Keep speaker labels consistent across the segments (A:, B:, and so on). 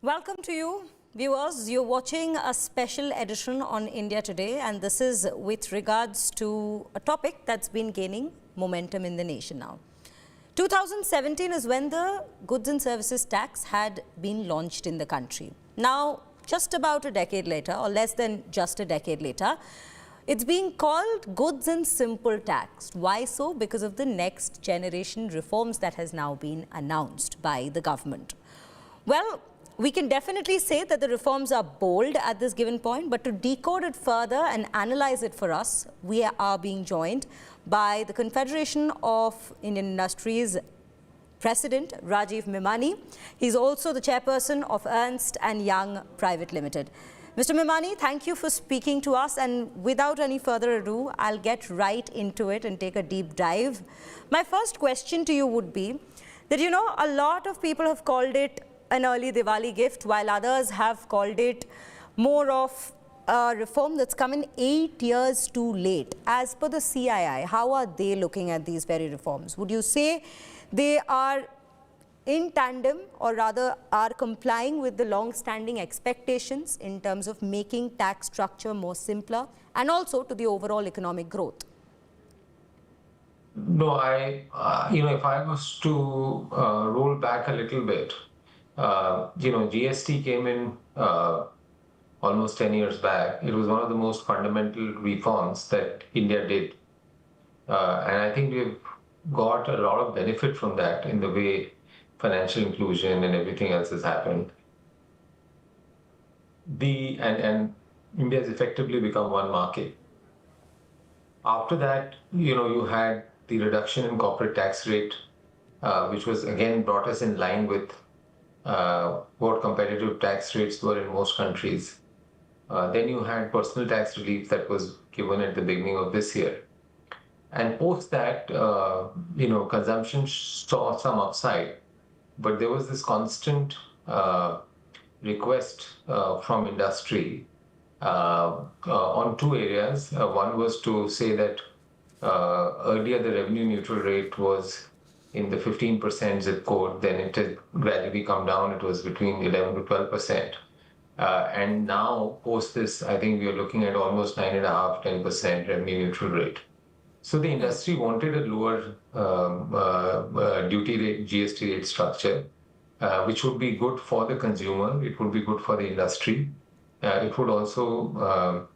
A: Welcome to you, viewers. You're watching a special edition on India Today, and this is with regards to a topic that's been gaining momentum in the nation now. 2017 is when the goods and services tax had been launched in the country. Now, just about a decade later, or less than just a decade later, it's being called goods and simple tax. Why so? Because of the next generation reforms that has now been announced by the government. Well, we can definitely say that the reforms are bold at this given point, but to decode it further and analyze it for us, we are being joined by the Confederation of Indian Industries President Rajiv Memani. He's also the chairperson of Ernst & Young Private Limited. Mr. Memani, thank you for speaking to us, and without any further ado, I'll get right into it and take a deep dive. My first question to you would be that, you know, a lot of people have called it an early Diwali gift, while others have called it more of a reform that's come in 8 years too late. As per the CII, how are they looking at these very reforms? Would you say they are in tandem, or rather are complying with the long-standing expectations in terms of making tax structure more simpler and also to the overall economic growth?
B: No, if I was to roll back a little bit, GST came in almost 10 years back. It was one of the most fundamental reforms that India did. And I think we've got a lot of benefit from that in the way financial inclusion and everything else has happened. And India has effectively become one market. After that, you had the reduction in corporate tax rate, which was again brought us in line with what competitive tax rates were in most countries. Then you had personal tax relief that was given at the beginning of this year. And post that, consumption saw some upside, but there was this constant request from industry on two areas. One was to say that earlier the revenue neutral rate was in the 15% zip code, then it had gradually come down. It was between 11 to 12%. And now, post this, I think we are looking at almost 9.5%, 10% revenue neutral rate. So the industry wanted a lower duty rate, GST rate structure, which would be good for the consumer. It would be good for the industry. It would also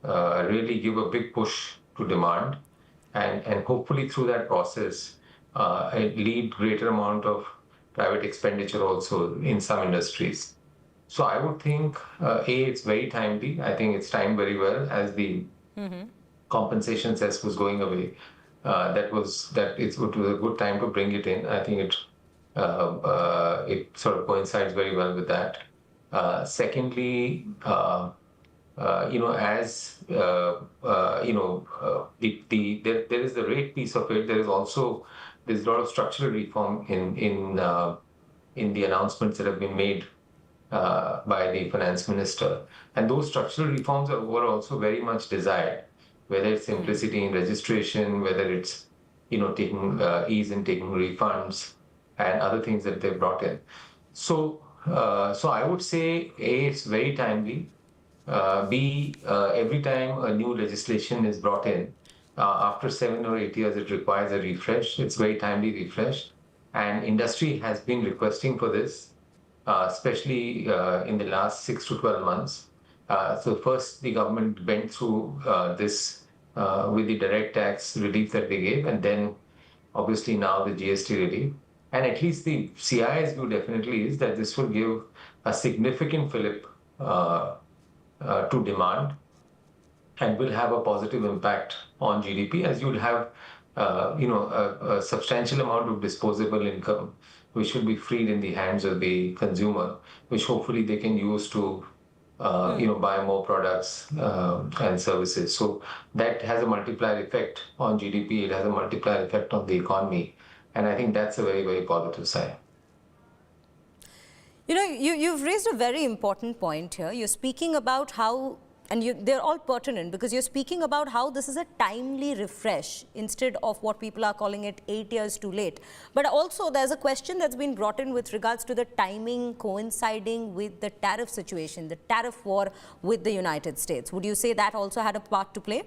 B: really give a big push to demand. And hopefully through that process, lead greater amount of private expenditure also in some industries. So I would think, it's very timely. I think it's timed very well as the compensation cess was going away. It was a good time to bring it in. I think it sort of coincides very well with that. Secondly, there is the rate piece of it. There's a lot of structural reform in the announcements that have been made by the finance minister, and those structural reforms were also very much desired. Whether it's simplicity in registration, whether it's taking ease in taking refunds, and other things that they brought in. So I would say it's very timely. Every time a new legislation is brought in, after 7 or 8 years, it requires a refresh. It's very timely refresh. And industry has been requesting for this, especially in the last 6 to 12 months. So first, the government went through this with the direct tax relief that they gave, and then obviously now the GST relief. And at least the CII's view definitely is that this will give a significant fillip to demand and will have a positive impact on GDP, as you'll have a substantial amount of disposable income which will be freed in the hands of the consumer, which hopefully they can use to buy more products and services. So that has a multiplier effect on GDP. It has a multiplier effect on the economy. And I think that's a very, very positive sign.
A: You know, you've raised a very important point here. You're speaking about how and they're all pertinent because you're speaking about how this is a timely refresh instead of what people are calling it 8 years too late. But also there's a question that's been brought in with regards to the timing coinciding with the tariff situation, the tariff war with the United States. Would you say that also had a part to play?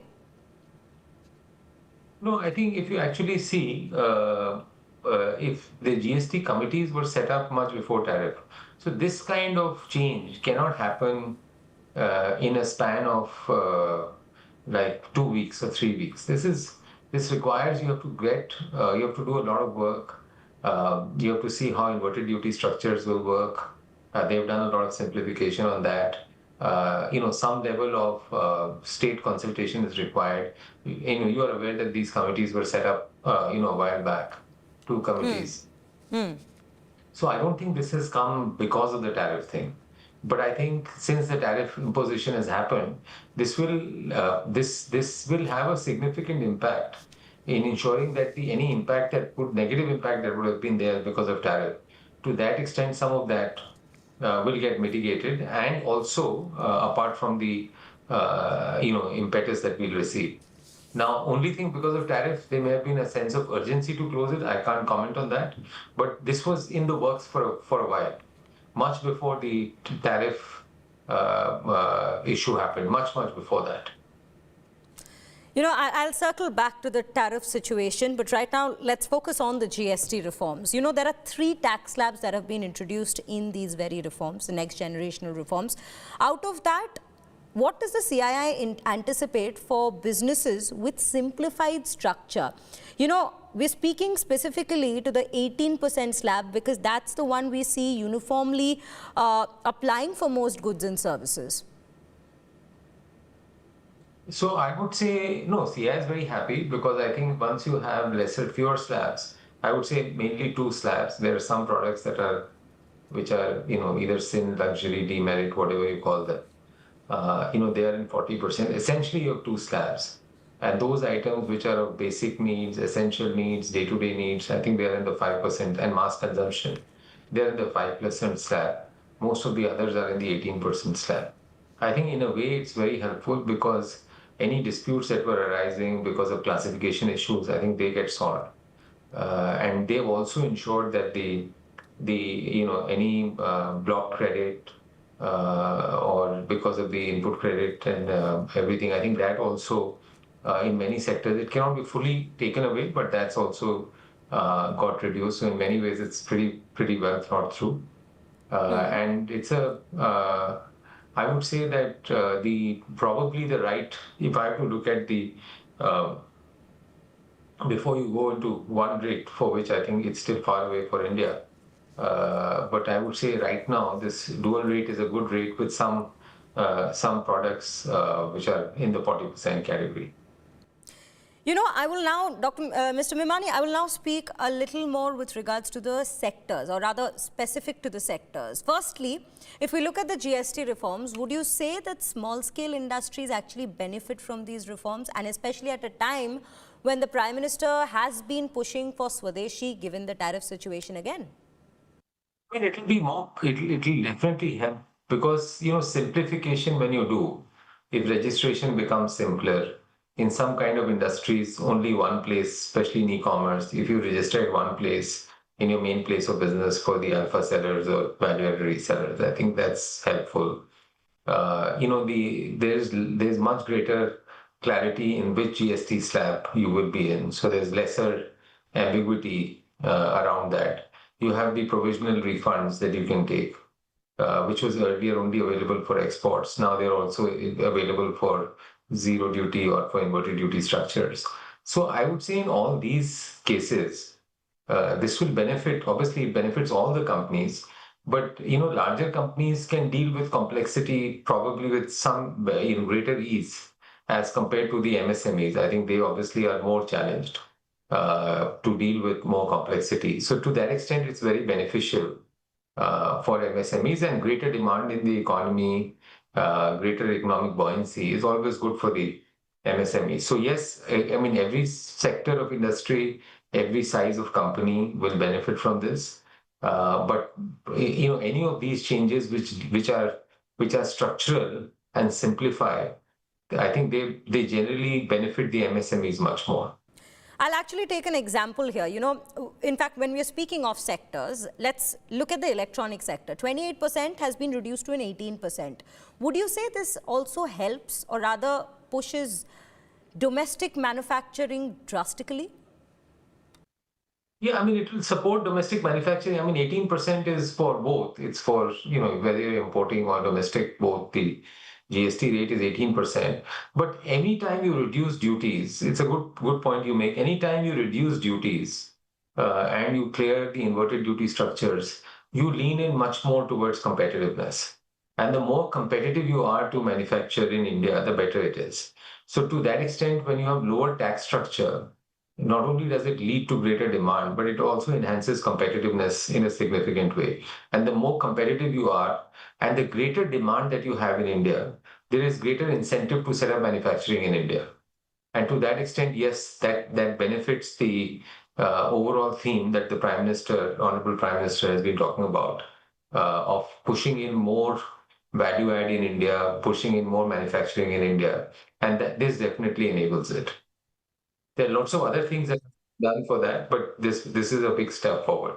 B: No, I think if you actually see, if the GST committees were set up much before tariff, so this kind of change cannot happen in a span of like 2 weeks or 3 weeks. This requires you have to you have to do a lot of work. You have to see how inverted duty structures will work. They've done a lot of simplification on that. Some level of state consultation is required. You are aware that these committees were set up, a while back, 2 committees. So I don't think this has come because of the tariff thing. But I think since the tariff imposition has happened, this will have a significant impact in ensuring that any negative impact that would have been there because of tariff, to that extent, some of that will get mitigated, and also apart from the impetus that we'll receive. Now, only thing because of tariff, there may have been a sense of urgency to close it. I can't comment on that, but this was in the works for a while, much before the tariff issue happened, much before that.
A: I'll circle back to the tariff situation, but right now let's focus on the GST reforms. There are 3 tax slabs that have been introduced in these very reforms, the next generational reforms. Out of that, what does the CII anticipate for businesses with simplified structure? We're speaking specifically to the 18% slab because that's the one we see uniformly applying for most goods and services.
B: So I would say, no, CI is very happy because I think once you have fewer slabs, I would say mainly 2 slabs. There are some products which are, either sin, luxury, demerit, whatever you call them. They are in 40%. Essentially, you have 2 slabs. And those items which are of basic needs, essential needs, day-to-day needs, I think they are in the 5%, and mass consumption, they are in the 5% slab. Most of the others are in the 18% slab. I think in a way it's very helpful because any disputes that were arising because of classification issues, I think they get solved. And they've also ensured that any block credit or because of the input credit and everything, I think that also in many sectors, it cannot be fully taken away, but that's also got reduced. So in many ways, it's pretty well thought through. And it's I would say that probably the right, if I have to look at before you go into one rate, for which I think it's still far away for India, but I would say right now, this dual rate is a good rate with some products which are in the 40% category.
A: I will now, Mr. Memani, I will now speak a little more with regards to the sectors, or rather specific to the sectors. Firstly, if we look at the GST reforms, would you say that small-scale industries actually benefit from these reforms, and especially at a time when the Prime Minister has been pushing for Swadeshi given the tariff situation again?
B: I mean, it'll definitely help because, simplification when you do, if registration becomes simpler, in some kind of industries, only one place, especially in e-commerce, if you register at one place in your main place of business for the alpha sellers or value-added resellers, I think that's helpful. There's much greater clarity in which GST slab you will be in, so there's lesser ambiguity around that. You have the provisional refunds that you can take, which was earlier only available for exports. Now they're also available for zero duty or for inverted duty structures. So I would say in all these cases, this will benefit, obviously it benefits all the companies, but larger companies can deal with complexity probably with some greater ease as compared to the MSMEs. I think they obviously are more challenged to deal with more complexity. So to that extent, it's very beneficial for MSMEs, and greater demand in the economy, greater economic buoyancy is always good for the MSME. So yes, I mean, every sector of industry, every size of company will benefit from this. But any of these changes which are structural and simplify, I think they generally benefit the MSMEs much more.
A: I'll actually take an example here. In fact, when we're speaking of sectors, let's look at the electronic sector. 28% has been reduced to an 18%. Would you say this also helps or rather pushes domestic manufacturing drastically?
B: Yeah, I mean, it will support domestic manufacturing. I mean, 18% is for both. It's for, whether you're importing or domestic, both the GST rate is 18%. But anytime you reduce duties, it's a good point you make. Anytime you reduce duties and you clear the inverted duty structures, you lean in much more towards competitiveness. And the more competitive you are to manufacture in India, the better it is. So to that extent, when you have lower tax structure, not only does it lead to greater demand, but it also enhances competitiveness in a significant way. And the more competitive you are, and the greater demand that you have in India, there is greater incentive to set up manufacturing in India. And to that extent, yes, that benefits the overall theme that the Honorable Prime Minister has been talking about, of pushing in more value add in India, pushing in more manufacturing in India, and that this definitely enables it. There are lots of other things that are done for that, but this is a big step forward.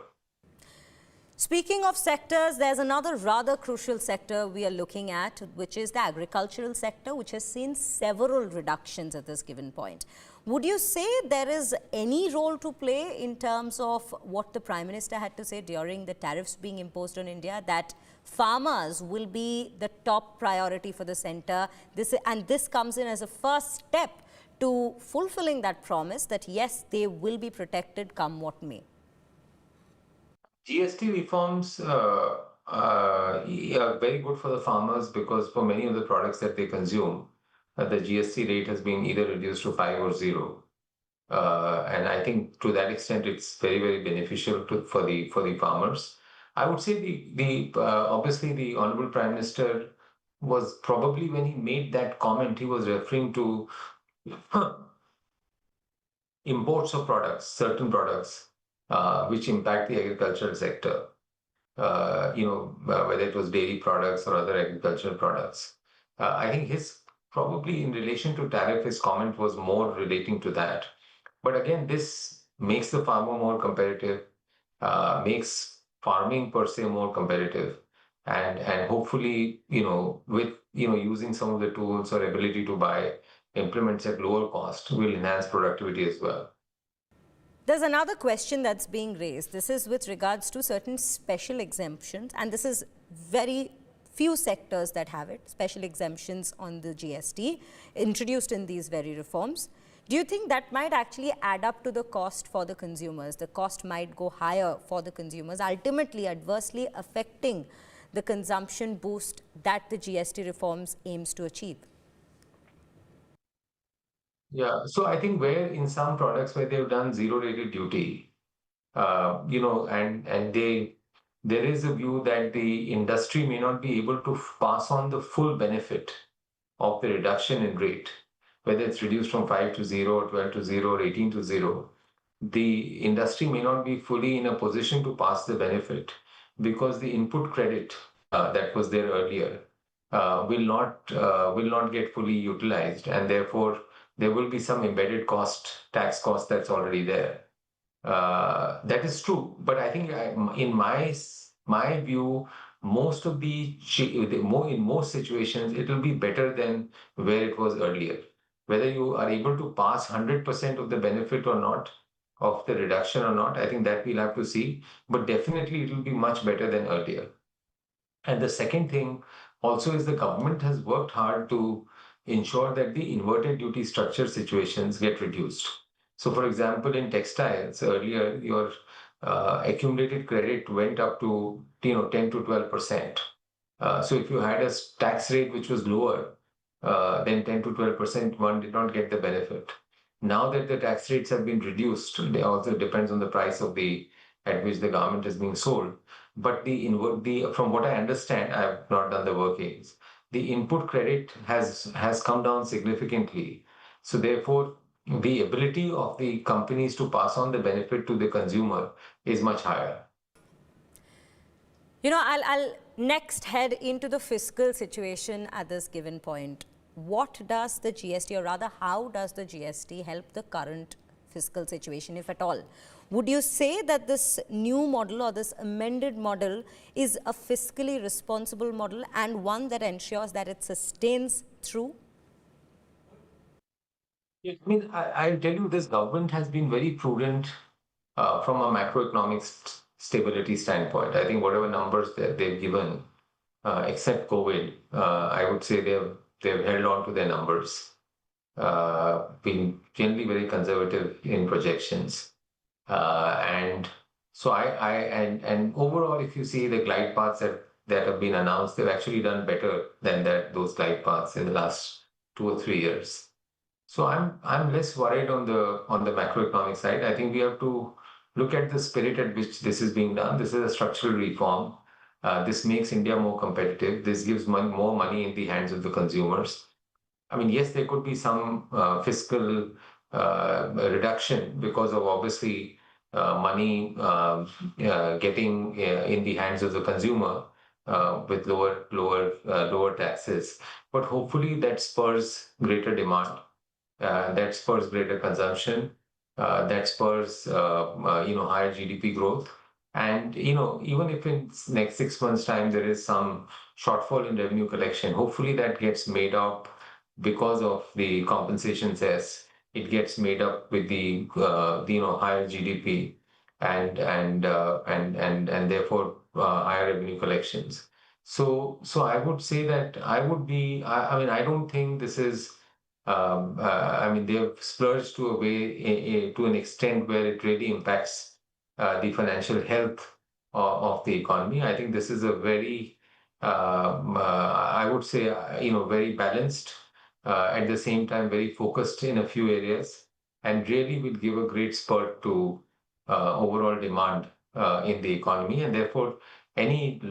A: Speaking of sectors, there's another rather crucial sector we are looking at, which is the agricultural sector, which has seen several reductions at this given point. Would you say there is any role to play in terms of what the Prime Minister had to say during the tariffs being imposed on India, that farmers will be the top priority for the centre, and this comes in as a first step to fulfilling that promise that yes, they will be protected come what may?
B: GST reforms are very good for the farmers because for many of the products that they consume, the GST rate has been either reduced to 5 or 0. And I think to that extent, it's very, very beneficial for the farmers. I would say obviously the Honorable Prime Minister was probably, when he made that comment, he was referring to imports of products, certain products, which impact the agricultural sector, whether it was dairy products or other agricultural products. I think probably in relation to tariff, his comment was more relating to that. But again, this makes the farmer more competitive, makes farming per se more competitive, and hopefully, with using some of the tools or ability to buy implements at lower cost will enhance productivity as well.
A: There's another question that's being raised. This is with regards to certain special exemptions, and this is very few sectors that have it, special exemptions on the GST introduced in these very reforms. Do you think that might actually add up to the cost for the consumers? The cost might go higher for the consumers, ultimately adversely affecting the consumption boost that the GST reforms aims to achieve?
B: Yeah, so I think where in some products where they've done zero rated duty, and there is a view that the industry may not be able to pass on the full benefit of the reduction in rate, whether it's reduced from 5 to 0, or 12 to 0, or 18 to 0. The industry may not be fully in a position to pass the benefit because the input credit that was there earlier will not get fully utilized, and therefore there will be some embedded tax cost that's already there. That is true, but I think in my view, in most situations, it will be better than where it was earlier. Whether you are able to pass 100% of the benefit or not, of the reduction or not, I think that we'll have to see. But definitely, it will be much better than earlier. And the second thing also is the government has worked hard to ensure that the inverted duty structure situations get reduced. So, for example, in textiles, earlier your accumulated credit went up to 10 to 12%. So, if you had a tax rate which was lower than 10 to 12%, one did not get the benefit. Now that the tax rates have been reduced, it also depends on the price at which the garment is being sold. But from what I understand, I have not done the workings. The input credit has come down significantly. So therefore, the ability of the companies to pass on the benefit to the consumer is much higher.
A: I'll next head into the fiscal situation at this given point. What does the GST, or rather, how does the GST help the current fiscal situation, if at all? Would you say that this new model or this amended model is a fiscally responsible model and one that ensures that it sustains through?
B: I mean, I'll tell you, this government has been very prudent from a macroeconomic stability standpoint. I think whatever numbers that they've given, except COVID, I would say they've held on to their numbers, been generally very conservative in projections. And so and overall, if you see the glide paths that have been announced, they've actually done better than those glide paths in the last 2 or 3 years. So I'm less worried on the macroeconomic side. I think we have to look at the spirit at which this is being done. This is a structural reform. This makes India more competitive. This gives more money in the hands of the consumers. I mean, yes, there could be some fiscal reduction because of obviously money getting in the hands of the consumer with lower taxes. But hopefully that spurs greater demand, that spurs greater consumption, that spurs higher GDP growth. And even if in next 6 months' time there is some shortfall in revenue collection, hopefully that gets made up because of the compensation cess. It gets made up with the higher GDP and therefore higher revenue collections. So I would say that I mean, I don't think this is I mean, they have splurged to a way to an extent where it really impacts the financial health of the economy. I think this is a very I would say very balanced, at the same time very focused in a few areas, and really will give a great spurt to overall demand in the economy, and therefore any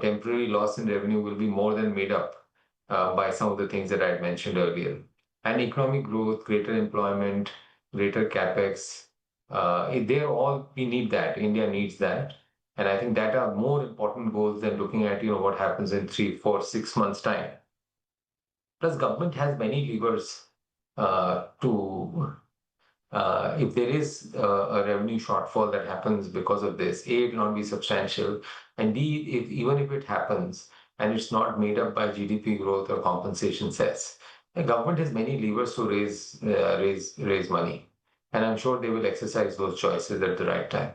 B: temporary loss in revenue will be more than made up by some of the things that I had mentioned earlier. And economic growth, greater employment, greater capex, we need that. India needs that. And I think that are more important goals than looking at what happens in 3, 4, 6 months' time. Plus, government has many levers to if there is a revenue shortfall that happens because of this, A, it will not be substantial, and B, even if it happens and it's not made up by GDP growth or compensation cess, the government has many levers to raise money, and I'm sure they will exercise those choices at the right time.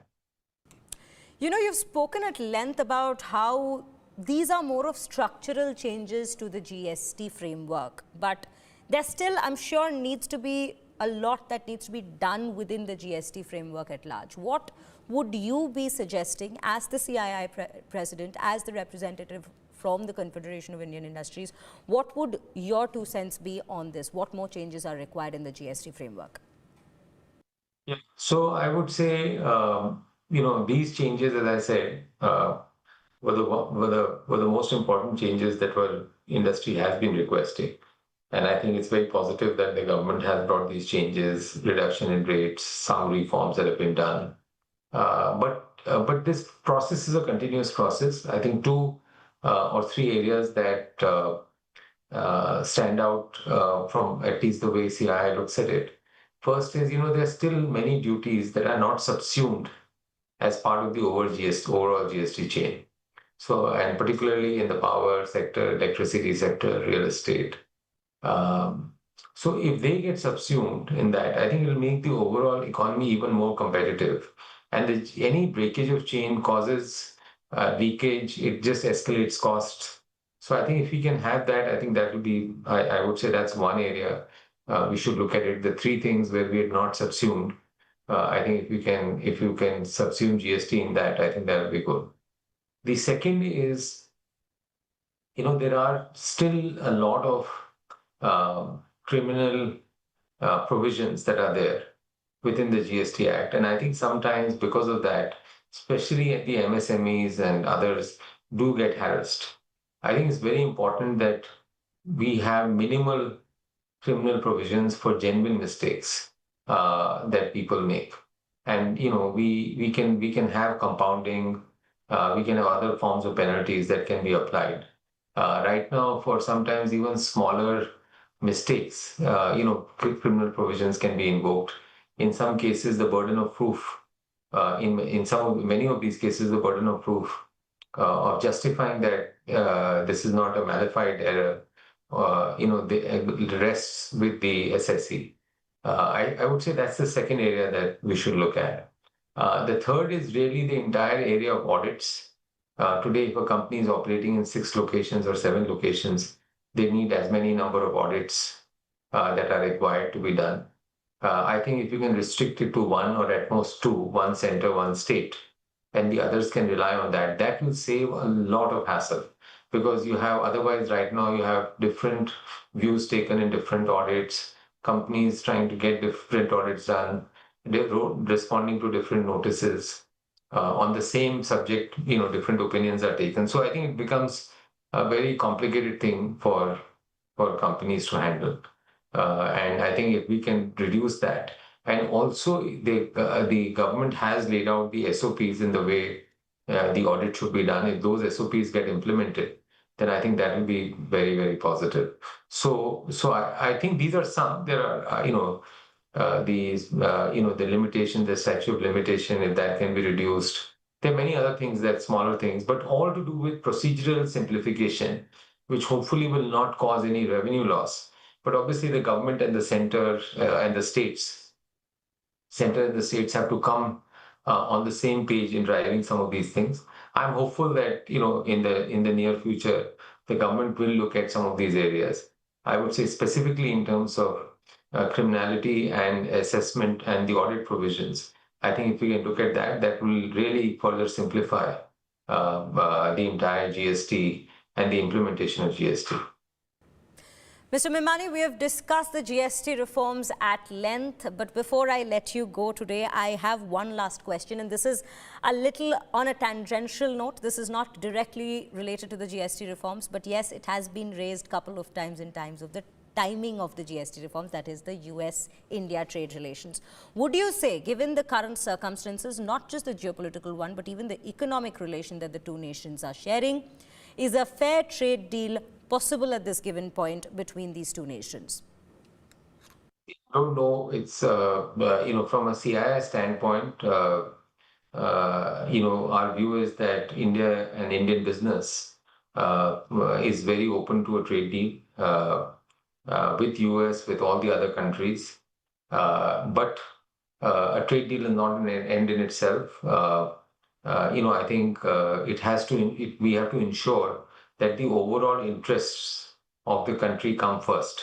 A: You've spoken at length about how these are more of structural changes to the GST framework, but there still, I'm sure, needs to be a lot that needs to be done within the GST framework at large. What would you be suggesting as the CII president, as the representative from the Confederation of Indian Industries? What would your 2 cents be on this? What more changes are required in the GST framework?
B: Yeah. So I would say, these changes, as I said, were the most important changes that industry has been requesting. And I think it's very positive that the government has brought these changes, reduction in rates, some reforms that have been done. But this process is a continuous process. I think 2 or 3 areas that stand out from at least the way CII looks at it. First is, there's still many duties that are not subsumed as part of the overall GST chain. So, and particularly in the power sector, electricity sector, real estate. So if they get subsumed in that, I think it'll make the overall economy even more competitive. And any breakage of chain causes leakage, it just escalates costs. So I think if we can have that, I think that would be, I would say that's one area we should look at it. The 3 things where we are not subsumed, I think if you can subsume GST in that, I think that would be good. The second is, there are still a lot of criminal provisions that are there within the GST Act. And I think sometimes because of that, especially at the MSMEs and others do get harassed. I think it's very important that we have minimal criminal provisions for genuine mistakes that people make. And, we can have compounding We can have other forms of penalties that can be applied. Right now, for sometimes even smaller mistakes, criminal provisions can be invoked. In some cases, the burden of proof, many of these cases, the burden of proof of justifying that this is not a malified error, rests with the SSE. I would say that's the second area that we should look at. The third is really the entire area of audits. Today, if a company is operating in 6 locations or 7 locations, they need as many number of audits that are required to be done. I think if you can restrict it to one or at most two, one center, one state, and the others can rely on that, that will save a lot of hassle. Because you have, otherwise, right now, you have different views taken in different audits, companies trying to get different audits done, responding to different notices on the same subject, different opinions are taken. So I think it becomes a very complicated thing for companies to handle. And I think if we can reduce that, and also the government has laid out the SOPs in the way the audit should be done. If those SOPs get implemented, then I think that will be very, very positive. So I think these are some. There are the limitation, the statute of limitation, if that can be reduced. There are many other things, that smaller things, but all to do with procedural simplification, which hopefully will not cause any revenue loss. But obviously, the government and the center and the states have to come on the same page in driving some of these things. I'm hopeful that in the near future, the government will look at some of these areas. I would say specifically in terms of criminality and assessment and the audit provisions. I think if we can look at that, that will really further simplify the entire GST and the implementation of GST.
A: Mr. Memani, we have discussed the GST reforms at length, but before I let you go today, I have one last question, and this is a little on a tangential note. This is not directly related to the GST reforms, but yes, it has been raised a couple of times in times of the timing of the GST reforms, that is the US-India trade relations. Would you say, given the current circumstances, not just the geopolitical one, but even the economic relation that the two nations are sharing, is a fair trade deal possible at this given point between these two nations?
B: I don't know. It's from a CII standpoint, our view is that India and Indian business is very open to a trade deal with US, with all the other countries. But a trade deal is not an end in itself. I think we have to ensure that the overall interests of the country come first.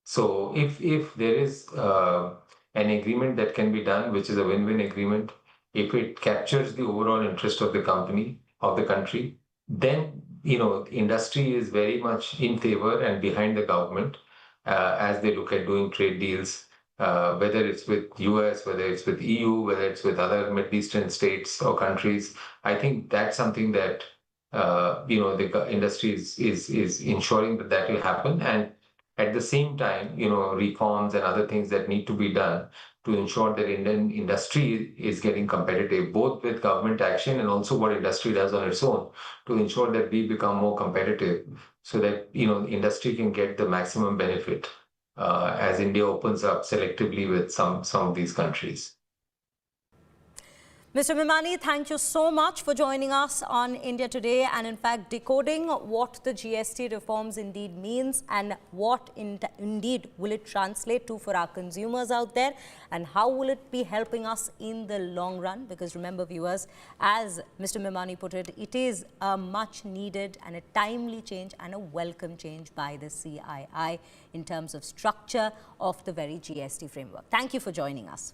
B: So if there is an agreement that can be done, which is a win-win agreement, if it captures the overall interest of the country, then industry is very much in favor and behind the government as they look at doing trade deals, whether it's with US, whether it's with EU, whether it's with other Middle Eastern states or countries. I think that's something that the industry is ensuring that will happen, and at the same time, reforms and other things that need to be done to ensure that Indian industry is getting competitive, both with government action and also what industry does on its own, to ensure that we become more competitive, so that industry can get the maximum benefit as India opens up selectively with some of these countries.
A: Mr. Memani, thank you so much for joining us on India Today and in fact decoding what the GST reforms indeed means and what indeed will it translate to for our consumers out there, and how will it be helping us in the long run. Because remember, viewers, as Mr. Memani put it, it is a much needed and a timely change and a welcome change by the CII in terms of structure of the very GST framework. Thank you for joining us.